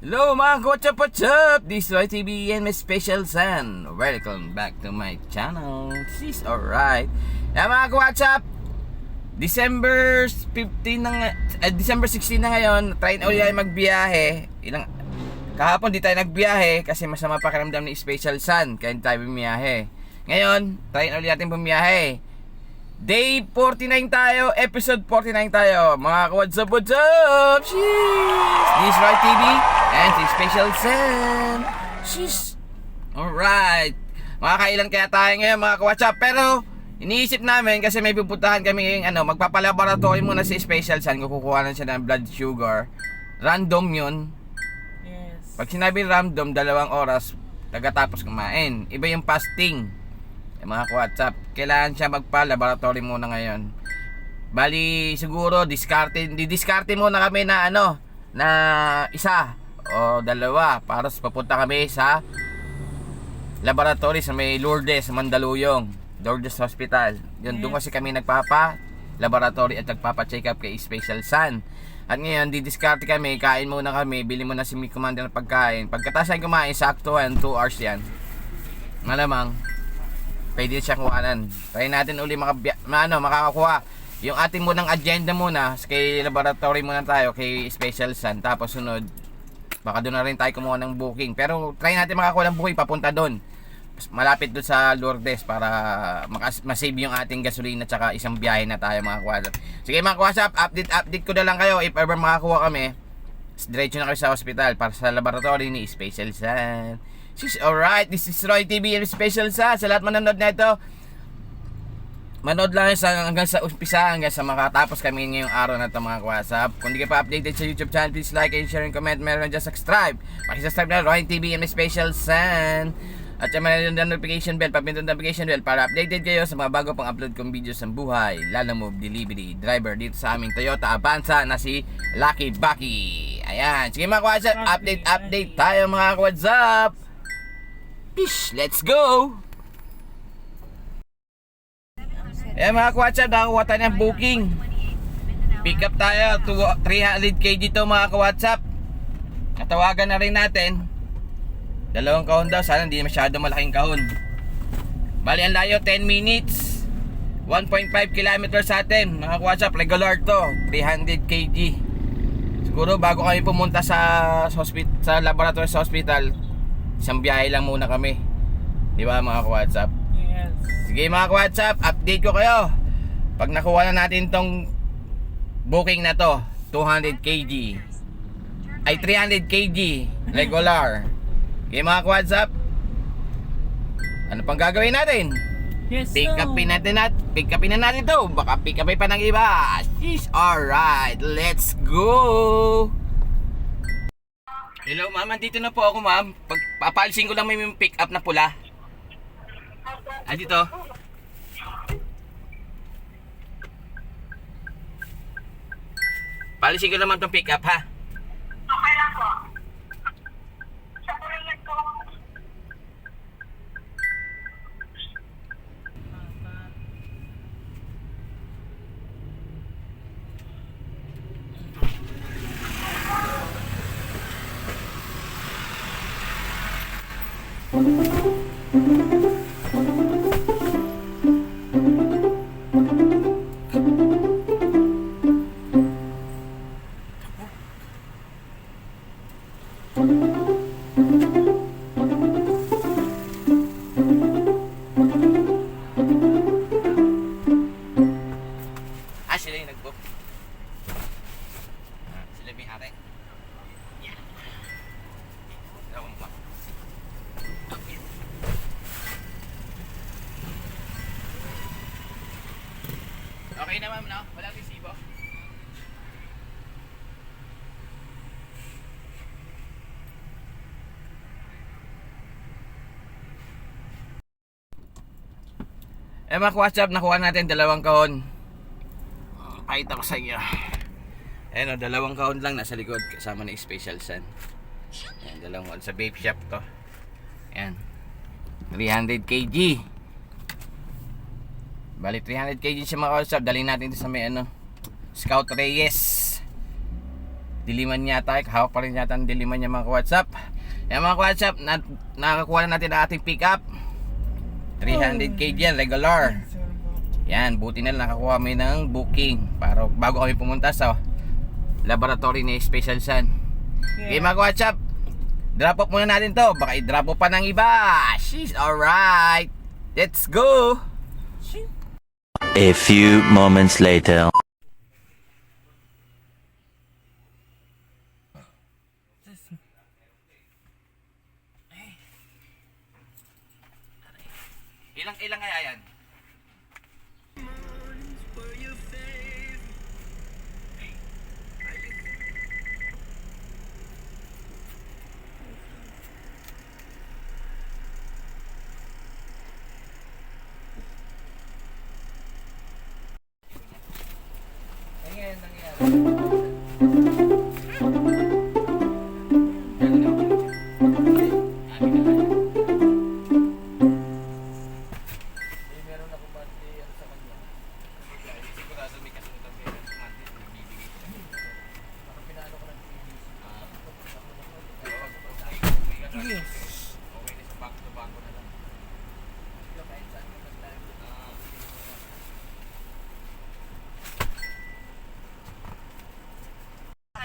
Hello mga what's up? This is YTV and my special son. Welcome back to my channel. She's alright. Yeah, mga what's up? December 15 na December 16 na ngayon. Try na ulit tayo magbiyahe. Kahapon di tayo nagbiyahe kasi masama pakiramdam ni special son. Kaya hindi tayo bumiyahe. Ngayon, try na ulit natin bumiyahe. Day 49 tayo, episode 49 tayo. Mga what's up? Sheesh! This is YTV and si Special Sam. Sheesh! Alright. Makakailan kaya tayo ngayon mga what's up? Pero iniisip namin kasi may pupuntahan kami ngayong magpapalaboratory muna si Special Sam. Kukuha lang siya ng blood sugar. Random yun. Yes. Pag sinabi random, 2 oras tagatapos kumain. Iba yung fasting. Mga WhatsApp, kailangan siya magpa-laboratory muna ngayon. Bali, siguro didiskarte muna kami na na isa o 2 para papunta kami sa laboratory sa may Lourdes, Mandaluyong, Lourdes Hospital. Yun, doon kasi kami nagpapa-laboratory at nagpapa-check up kay Special Son. At ngayon, didiskarte kami, kain muna kami, bili muna si Commander ng pagkain. Pagkatapos ay kumain, sakto 2 hours yan. Malamang pwede siyang kuhanan. Try natin uli makakakuha yung ating munang agenda muna. Kay laboratory muna tayo, kay Special Son. Tapos sunod, baka doon na rin tayo kumuha ng booking. Pero try natin makakuha ng booking papunta doon. Malapit doon sa Lourdes para masave yung ating gasolina tsaka isang biyahe na tayo mga WhatsApp. Sige mga WhatsApp, update ko na lang kayo if ever makakuha kami. Diretso na kayo sa hospital para sa laboratory ni Special Son. She's alright. This is Roy TV and Special Son. Sa lahat manonood na ito, manood lang hanggang sa umpisa, hanggang sa makatapos kami ngayong araw na ito mga WhatsApp. Kung di ka pa updated sa YouTube channel, please like and share and comment. Meron dyan subscribe. Pakisubscribe na Roy TV and Special Son. At yung notification bell, papindot notification bell para updated kayo sa mga bago pang upload kong videos ng buhay, Lalamove Delivery Driver dito sa aming Toyota Avanza na si Lucky Bucky. Ayan. Sige mga WhatsApp, update tayo mga WhatsApp. Peace, let's go! Mga WhatsApp, nakakuha tayo ng booking. Pick up tayo to 300 kg to mga WhatsApp. Natawagan na rin natin. 2 kahon daw, sana hindi masyado malaking kahon. Bali ang layo 10 minutes, 1.5 km sa atin mga WhatsApp. Regular to 300 kg. Siguro bago kami pumunta sa laboratory sa hospital, isang biyahe lang muna kami. Di ba mga WhatsApp? Yes. Sige mga WhatsApp, update ko kayo pag nakuha na natin tong booking na to. 200 kg ay 300 kg regular. Okay mga WhatsApp, ano pang gagawin natin? Yes. Pick upin na natin to. Baka pick upin pa ng iba. She's alright, let's go. Hello ma'am, dito na po ako ma'am. Papalisin ko lang may pick up na pula. Dito. Palisin ko naman tong pick up ha. Okay lang po. Sa kuliyan ko. Sila yung nag-book. Sila may ari. Yeah. Dalawang pa. Okay na ma'am, no? Walang resibo. Mga WhatsApp, nakuha natin 2 kahon. Pakita ko sa inyo. Ayan o, 2 kahon lang nasa likod kasama ng Special Son. Ayan, 2 kahon sa vape shop to. Ayan, 300 kg. Bali 300 kg siya mga WhatsApp. Dalhin natin ito sa may Scout Reyes. Diliman yata, hawak pa rin yata ang diliman niya mga WhatsApp. Yan mga WhatsApp, nakakuha na natin ang ating pick up. 300 kg yan, regular. Yan, buti na lang nakakuha kami ng booking para bago kami pumunta sa laboratory ni Special Sun. Okay mga WhatsApp, drop off muna natin to. Baka i-drop off pa ng iba. She's alright. Let's go. A few moments later. Ilang kaya yan?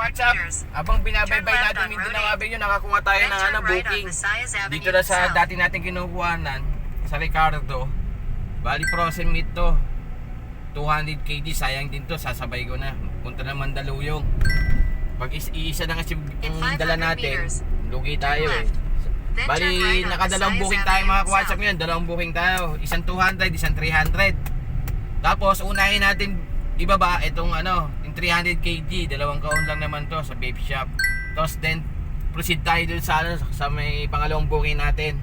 WhatsApp, abang binabaybay natin Mindanao Avenue, nakakuha tayo ng booking dito na sa dati natin kinukuhanan sa Ricardo. Bali frozen meat to, 200 kg, sayang din to, sasabay ko na punta ng Mandaluyong. Pag isa na kasi yung dala natin, lugi tayo eh. Bali nakadalawang booking tayo mga WhatsApp ngayon, dalawang booking tayo, isang 200, isang 300. Tapos unahin natin ibaba itong yung 300 kg, dalawang kaon lang naman to sa vape shop. Tapos then proceed tayo dun sa sa may pangalawang booking natin,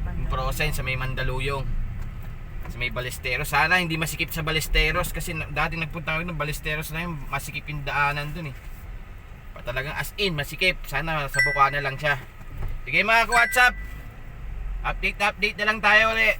yung frozen sa may Mandaluyong, sa may Balesteros. Sana hindi masikip sa Balesteros kasi dati nagpunta kami ng Balesteros na yun, masikip yung daanan dun eh. Talagang as in masikip. Sana sa Bukana lang siya. Sige mga WhatsApp, update na lang tayo ulit.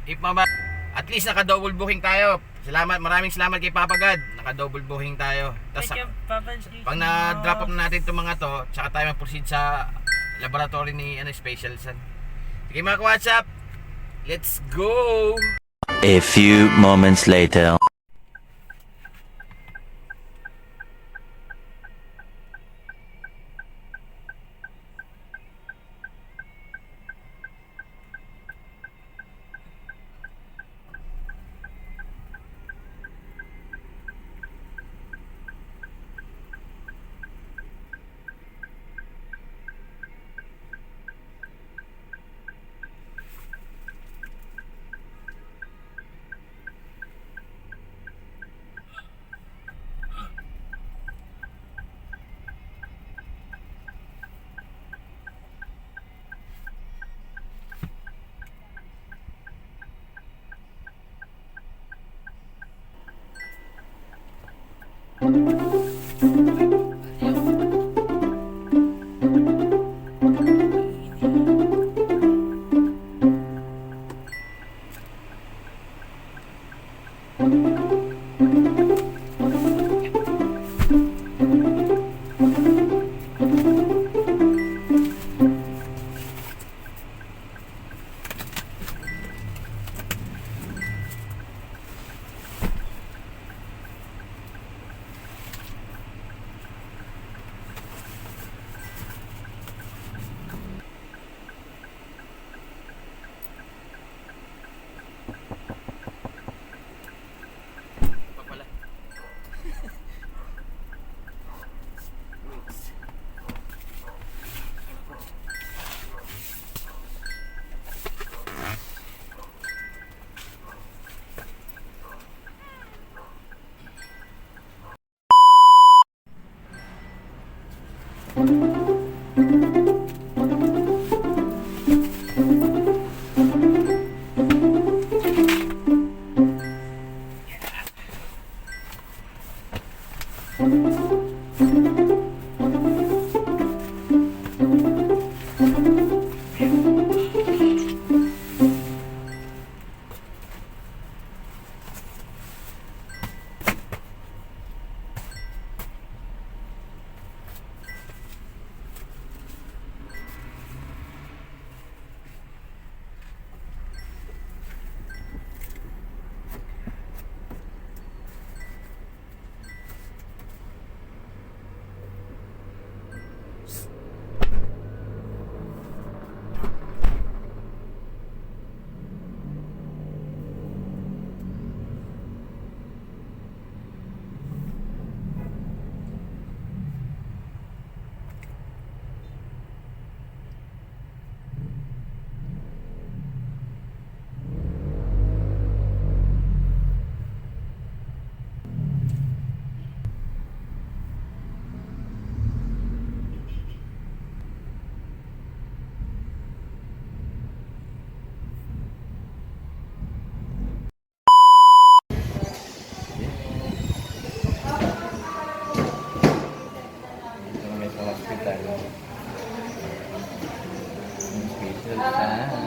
If mama, at least naka-double booking tayo. Salamat, maraming salamat kay Papa God. Naka-double booking tayo. Tapos pag na-drop up na natin itong mga to, tsaka tayo mag-proceed sa laboratory ni Special Sun. Sige mga WhatsApp, let's go! A few moments later.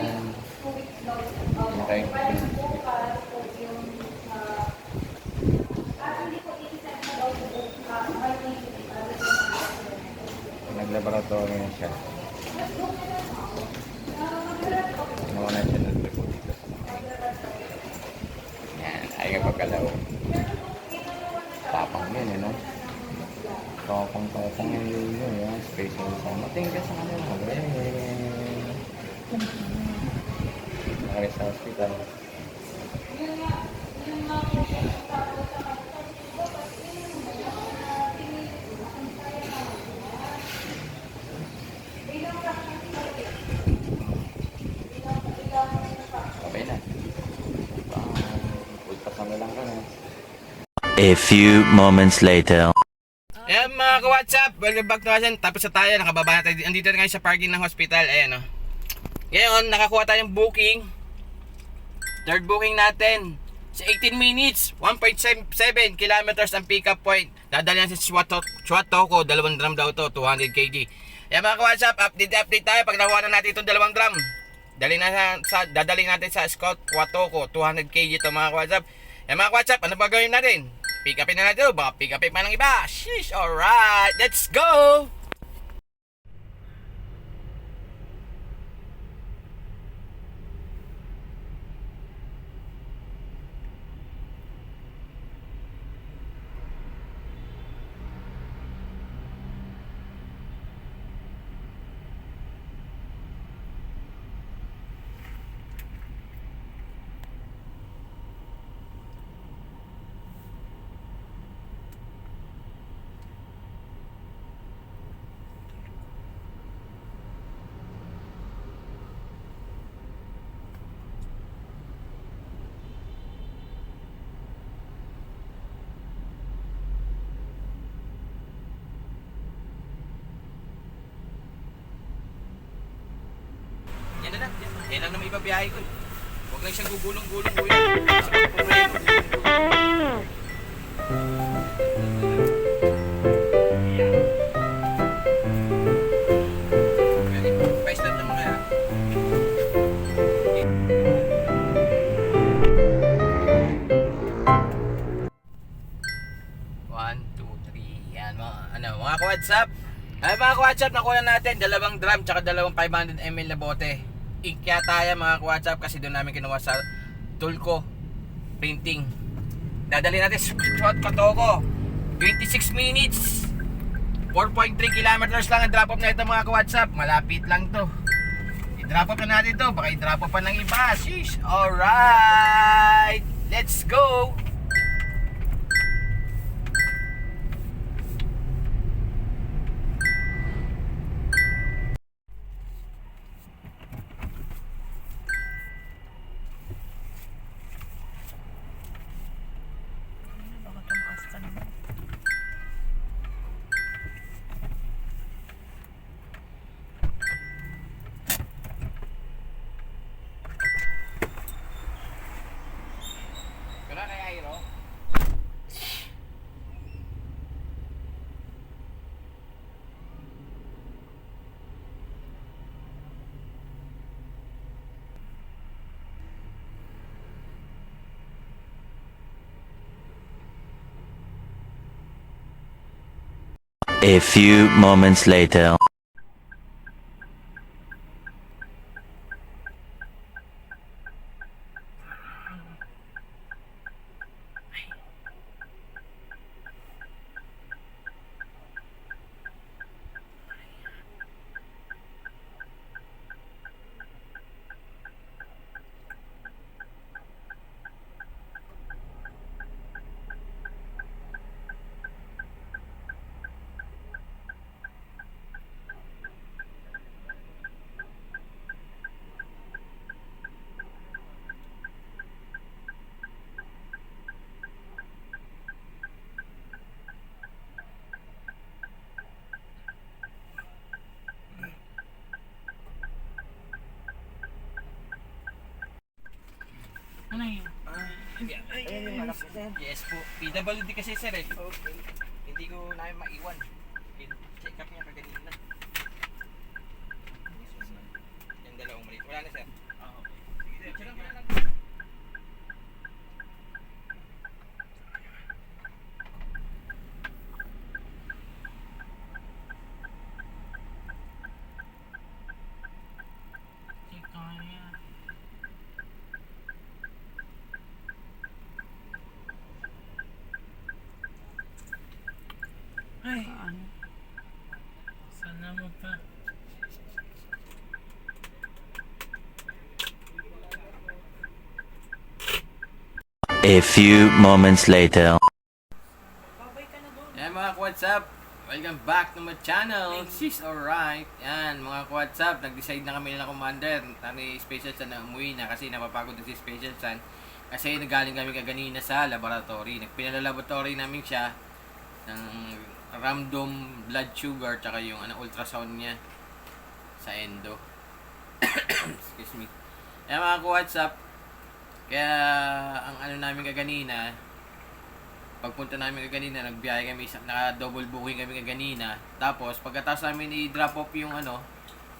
Okay. Nag-laboratory na siya. Ginawa na siya ng report dito. Yan, ayaw pagkalaw. Tapang yun, no? Tapang yun yun. Special sa mating ka sa kanila. Nakari sa hospital. Okay na. Pagpasan mo lang ka na. A few moments later. Ayan mga ka-WhatsApp, welcome back to us. Tapos na tayo, nakababa na tayo. Andito na ngayon sa parking ng hospital. Ayan o. Ngayon, nakakuha tayong booking. Third booking natin. Sa 18 minutes, 1.7 kilometers ang pick up point. Dadali na sa Swatoko, 2 drum daw to, 200 kg. Ayan mga ka-WhatsApp, update tayo pag nakuha na natin itong 2 drum. Dadali natin sa Swatoko, 200 kg ito mga ka-WhatsApp. Ayan mga ka-WhatsApp, ano ba gawin natin? Pick upin na natin ito, baka pick upin pa ng iba. Sheesh, alright, let's go! Yan na lang. Yan lang naman ibabiyahe ko. Huwag lang siyang gugulong-gulong. Sa problema. Pa-start naman kaya. One, two, three. Yan mga ka-WhatsApp. Ay mga ka-WhatsApp, nakuha natin 2 drum tsaka 2 500 ml na bote. Ikya tayo mga ka-WhatsApp kasi doon namin kinuha sa Tulco printing. Dadali natin sa Katoko. 26 minutes. 4.3 kilometers lang ang drop off na ito mga ka-WhatsApp. Malapit lang to. I-drop off na natin to. Baka i-drop off pa ng iba. Sheesh. Alright. Let's go. Baka tumaas ka naman. Kaya kaya Iro? A few moments later. Ano yun? Ayan yung malaki sir. Yes po. PWD kasi sir eh. Okay. Hindi ko namin maiwan. Check up niya kaganina. Yung dalawang maliit. Wala na sir. Hindi kaya. Ay, ano? Sana mo pa. A few moments later. Babay ka na doon. Yan mga WhatsApp, welcome back to my channel. She's alright. Yan mga WhatsApp, nag-decide na kami nila Commander. Tani Special Sun na umuwi na kasi napapagod na si Special Sun. Kasi nagaling kami kaganina sa laboratory. Pinala-laboratory namin siya ng random blood sugar tsaka yung ultrasound niya sa endo. Excuse me. Yan mga WhatsApp, kaya ang namin kaganina, pagpunta namin kaganina, nagbiyahe kami, naka-double booking kami kaganina. Tapos, pagkatapos namin i-drop off yung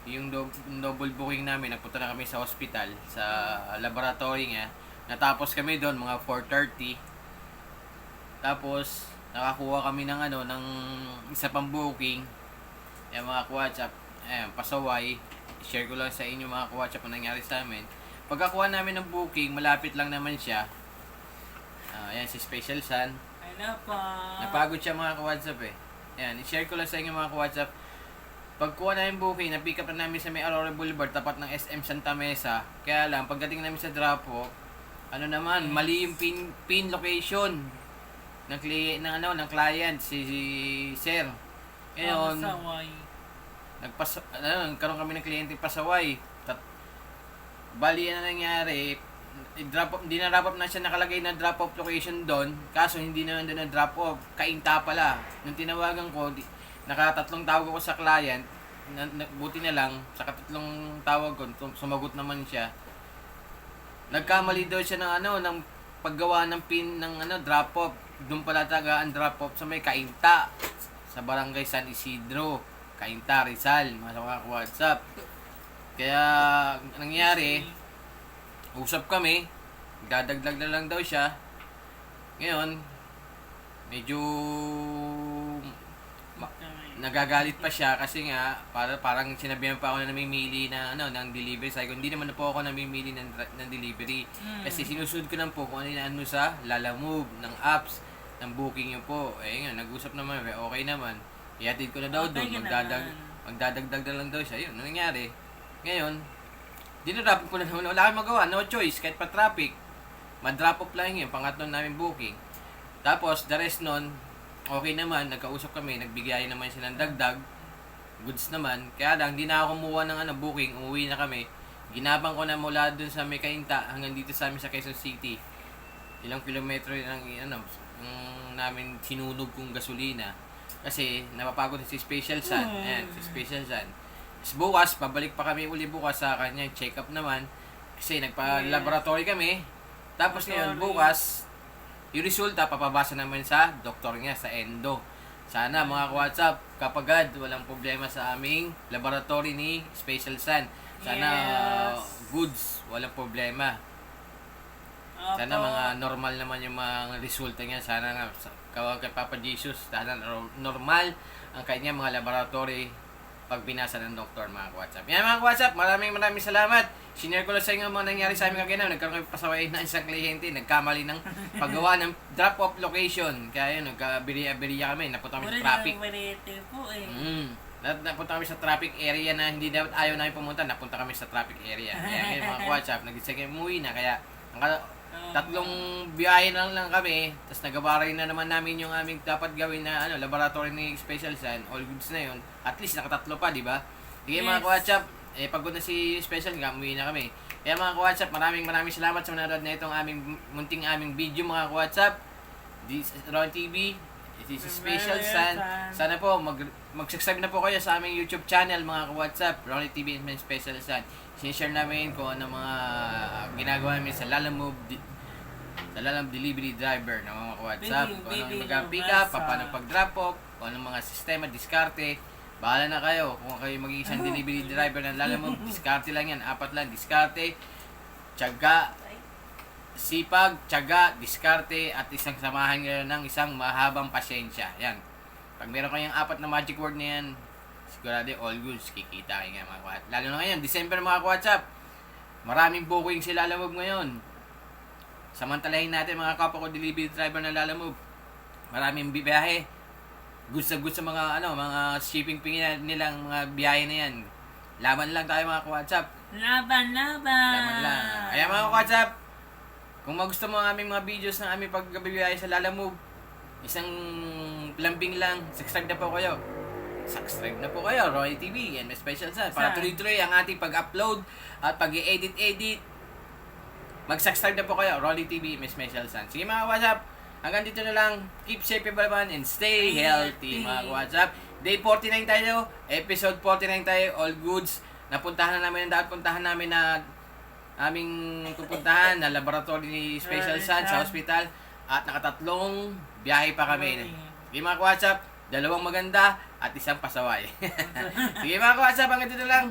yung double booking namin, nagpunta na kami sa hospital, sa laboratory nga. Natapos kami doon, mga 4:30. Tapos, nakakuha kami ng ng isa pang booking. Yung mga WhatsApp, pasaway. I-share ko lang sa inyo mga WhatsApp ang nangyari sa amin. Pagkakuha namin ng booking, malapit lang naman siya. Ayan, si Special Sun. Hello po. Napagod siya mga ka-WhatsApp eh. Ayan, i-share ko lang sa inyo mga ka-WhatsApp. Pagkuha namin booking, na-pick up na namin sa may Aurora Boulevard, tapat ng SM Santa Mesa. Kaya lang, pagdating namin sa drop-off, mali yung pin location ng client, si Sir. Ngayon, Saway. nagkaroon kami ng kliyente pasaway. Bali, nangyari, hindi na drop off na siya nakalagay na drop off location doon, kaso hindi na doon na drop off, kainta pala. Nung tinawagan ko, nakatatlong tawag ako sa client, buti na lang, sa katatlong tawag ko, sumagot naman siya. Nagkamali daw siya ng paggawa ng pin ng drop off. Doon pala taga ang drop off sa may Kainta, sa Barangay San Isidro, Kainta, Rizal, mga WhatsApp. Kaya, nangyari, usap kami, dadagdag na lang daw siya. Ngayon, medyo nagagalit pa siya kasi nga, parang sinabihan pa ako na namimili na, ng delivery. Sabi ko, hindi naman po ako namimili ng delivery. Kasi sinusunod ko lang po kung ano sa Lalamove, ng apps, ng booking yun po. Nga, nag-usap naman, okay naman. Ihatid ko na daw doon, magdadagdag na lang daw siya. Yun, nangyari. Ngayon, dinarapin ko na naman, wala kang magawa, no choice, kahit pa traffic. Madrop off lang yun, pangatlo namin booking. Tapos, the rest nun, okay naman, nagkausap kami, nagbigay naman sila ng dagdag, goods naman. Kaya lang, hindi na ako kumuha ng booking, umuwi na kami. Ginabang ko na mula dun sa may Kainta hanggang dito sa amin sa Quezon City. Ilang kilometro ng namin sinunog kong gasolina. Kasi, napapagod si Special Sun. Ayan, si Special Sun. Bukas, pabalik pa kami uli bukas sa kanya, check up naman. Kasi nagpa-laboratory kami. Tapos ngayon, bukas, yung resulta, papabasa naman sa doktor niya, sa endo. Sana mga WhatsApp, kapagad, walang problema sa aming laboratory ni Special Sun. Sana goods, walang problema. Sana mga normal naman yung mga resulta niya. Sana nga, kay Papa Jesus, sana normal ang kanya mga laboratory pag binasa ng doktor mga WhatsApp. Yan mga WhatsApp, maraming salamat. Sinare ko lang sa inyo mga nangyari sa amin kagina. Nagkaroon kami pasaway na isang kliyente. Nagkamali ng paggawa ng drop-off location. Kaya yun, nagkabiriya kami. Napunta kami sa traffic. Napunta kami sa traffic area na hindi dapat ayaw namin pumunta. Napunta kami sa traffic area. Kaya ngayon mga WhatsApp, nag-isip kami umuwi na. Kaya tatlong biyahe lang kami. Tapos nagabaray na naman namin yung aming dapat gawin na laboratory ni Special Sun. All goods na yun. At least nakatatlo pa, di ba? Sige mga WhatsApp, pagod na si Special nga, umuwi na kami. Kaya mga WhatsApp, maraming salamat sa manonood na itong munting video mga WhatsApp. This is Ron TV. This is Special Sun. Sana po mag-subscribe na po kayo sa aming YouTube channel mga WhatsApp, Ron TV and Special Sun. Sinishare namin kung ano mga ginagawa namin sa Lalamove delivery driver ng mga WhatsApp. Kung ano mag-pick up, paano pag-drop off, kung ano mga sistema, diskarte. Bahala na kayo. Kung kayo mag-iisang delivery driver ng Lalamove, diskarte lang yan. 4 lang, diskarte. tiyaga, sipag, tiyaga, diskarte, at isang samahan ngayon ng isang mahabang pasyensya. Yan. Pag meron kayong 4 na magic word na yan, sigurado all goods, kikita kayo nga mga kuwat. Lalo na ngayon, December mga WhatsApp. Maraming booking sila Lalamove ngayon. Samantalahin natin mga kapwa ko delivery driver na Lalamove. Maraming biyahe. Goods na goods sa mga mga shipping nilang mga biyahe na yan. Laban lang tayo mga WhatsApp. Laban! Laban lang. Kaya mga WhatsApp, kung magusto mo ang aming mga videos ng aming pagbibiyahe sa Lalamove, isang lambing lang, subscribe na po kayo. Subscribe na po kayo, Roy TV and my special son. Para tuloy-tuloy ang ating pag-upload at pag-edit. Mag-subscribe na po kayo, Rolly TV and my special son. Sige mga WhatsApp, hanggang dito na lang. Keep safe everyone and stay healthy mga WhatsApp. Day 49 tayo, episode 49 tayo, all goods. Napuntahan na namin ang dapat puntahan namin na aming pupuntahan na laboratory ni Special Sun sa hospital at nakatatlong biyahe pa kami. Sige mga WhatsApp, 2 maganda at isang pasaway. Sige mga WhatsApp, hanggang dito lang.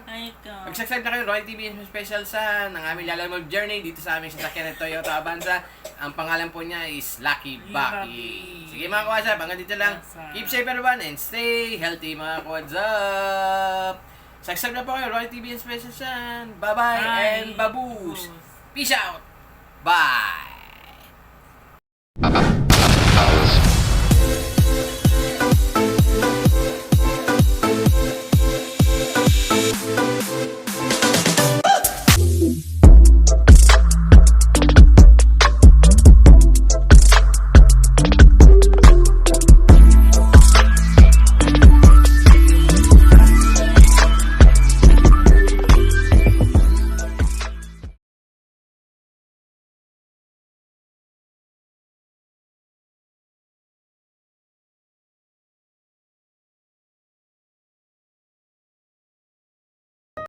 Mag-subscribe na kayo, Roy TV Special Sun, ang aming Lalamove journey dito sa aming sasakyan ng Toyota Avanza. Ang pangalan po niya is Lucky Bucky. Sige mga WhatsApp, hanggang dito lang. Keep safe everyone and stay healthy mga WhatsApp. Subscribe na po kayo, Roy TV Special Sun. Bye-bye and baboos. Peace out. Bye.